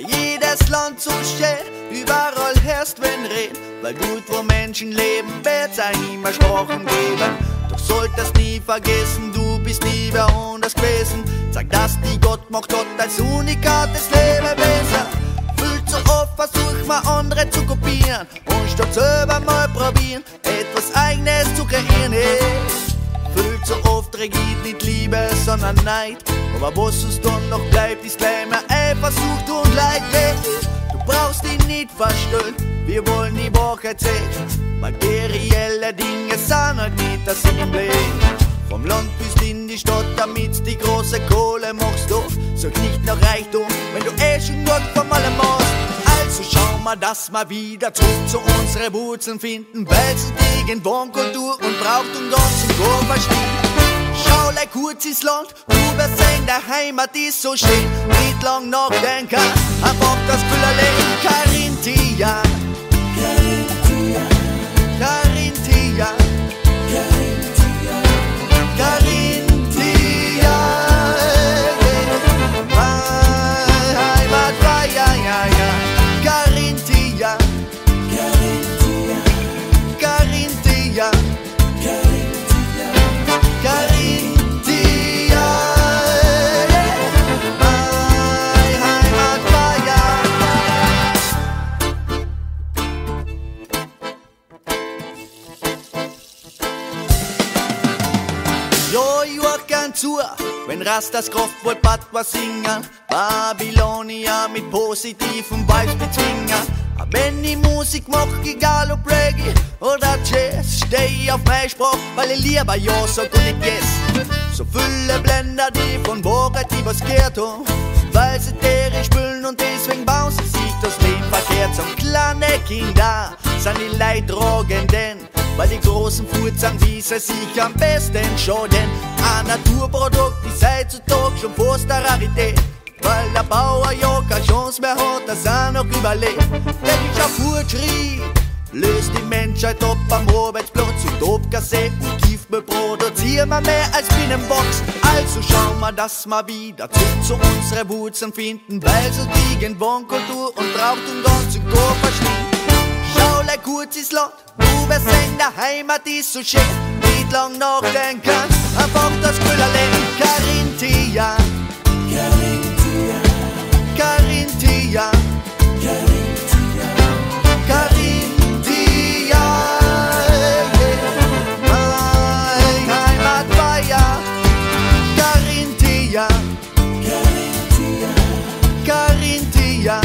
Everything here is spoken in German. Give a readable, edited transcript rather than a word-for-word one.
jedes Land so schön, überall herrscht wenn red, weil gut wo Menschen leben, wird's ein immer Sprachen geben. Doch solltest nie vergessen, du bist nie wer anders gewesen. Sag, dass die Gott macht hat als unikates Lebewesen. Viel zu oft versucht man andere zu kopieren und statt selber mal probieren, etwas Eigenes zu kreieren. Hey. Viel zu oft regiert nicht Liebe, sondern Neid. Aber was uns dann noch bleibt, ist gleich mehr Eifersucht und Leid. Hey. Du brauchst dich nicht verstellen, wir wollen die Wahrheit erzählen. Materielle Dinge sind halt nicht das Problem. Vom Land bis in die Stadt, damit die große Kohle machst du. Such nicht nach Reichtum, wenn du schon gut vom allem machst. Also schau mal, dass wir wieder zurück zu unseren Wurzeln finden, weil sie gegen Wohnkultur und Brauchtum ganz im Chor verstehen. Schau like kurz ins Land, du wirst sehen, der Heimat ist so schön. Nicht lang nachdenken, einfach das Gefühl erleben. Carinthia, Carinthia, Carinthia, Carinthia, Carinthia, meine Heimat war ja, ja, ja. Carinthia, Carinthia, Carinthia, Carinthia, Carinthia, meine Heimat war ja. Jo, ich hör gern zu, wenn Rastas Kraftvoll Patwa singen, Babylonia mit positiven Vibes bezwingen. Aber wenn ich Musik mach, egal ob Reggae oder Jazz, steh ich auf meine Sprache, weil ich lieber ja sag und nicht yes. So viele Blender, die von Wahrheit die was gehört haben, weil sie deren spülen und deswegen bauen sie sich das Leben verkehrt. So kleine Kinder sind die Leidtragenden, weil die großen Furzen wiesen sich am besten schon. Denn ein Naturprodukt ist heutzutage schon fast eine Rarität, weil der Bauer ja keine Chance mehr hat, dass er noch überlebt. Technischer Fortschritt löst die Menschheit ab am Arbeitsplatz und Abgasse und Giftmüll produzieren wir mehr als Binnenbox. Also schauen wir, dass wir wieder zurück zu unseren Wurzeln finden, weil so gegen Wohnkultur und Brauchtum ganz im Chor verstehen. Schau like kurz ins Land, du wirst sehen, der Heimat ist so schön. Nicht lang nachdenken, einfach das Gefühl erleben. Carinthia, Carinthia, Carinthia, Carinthia, Carinthia, meine Heimat war ja. Carinthia, Carinthia, Carinthia.